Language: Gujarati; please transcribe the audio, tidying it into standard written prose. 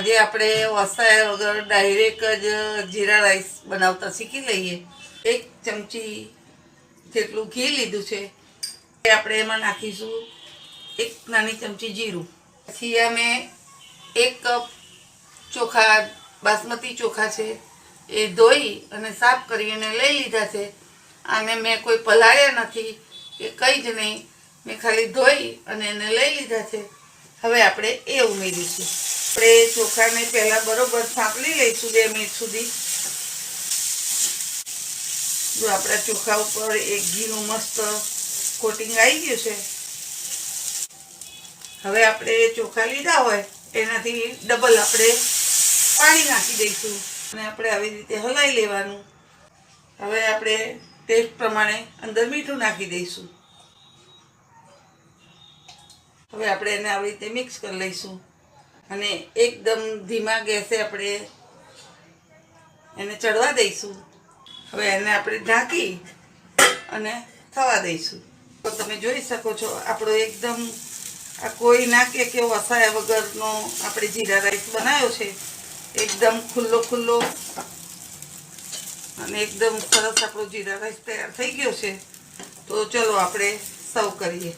આજે આપણે વસાયા વગર ડાયરેક્ટ જ જીરા રાઈસ બનાવતા શીખી લઈએ. 1 ચમચી જેટલું ઘી લીધું છે. આપણે એમાં નાખીશું 1 નાની ચમચી જીરું. પછી અમે 1 કપ ચોખા, બાસમતી ચોખા છે એ ધોઈ અને સાફ કરીને લઈ લીધા છે. આને મેં કોઈ પલાળ્યા નથી કે કંઈ જ નહીં, મેં ખાલી ધોઈ અને એને લઈ લીધા છે. હવે આપણે એ ઉમેરીશું. આપણે ચોખાને પહેલાં બરોબર સાંકળી લઈશું 2 મિનિટ સુધી. જો આપણા ચોખા ઉપર એક ઘીનું મસ્ત કોટિંગ આવી ગયું છે. હવે આપણે ચોખા લીધા હોય એનાથી ડબલ આપણે પાણી નાખી દઈશું અને આપણે આવી રીતે હલાવી લેવાનું. હવે આપણે ટેસ્ટ પ્રમાણે અંદર મીઠું નાખી દઈશું. હવે આપણે એને આવી રીતે મિક્સ કરી લઈશું અને એકદમ ધીમા ગેસે આપણે એને ચડવા દઈશું. હવે એને આપણે ઢાંકી અને થવા દઈશું. તો તમે જોઈ શકો છો આપણો એકદમ આ કોઈ ના કે વસાયા વગરનો આપણે જીરા રાઈસ બનાવ્યો છે. એકદમ ખુલ્લો ખુલ્લો અને એકદમ સરસ આપણો જીરા રાઈસ તૈયાર થઈ ગયો છે. તો ચલો આપણે સર્વ કરીએ.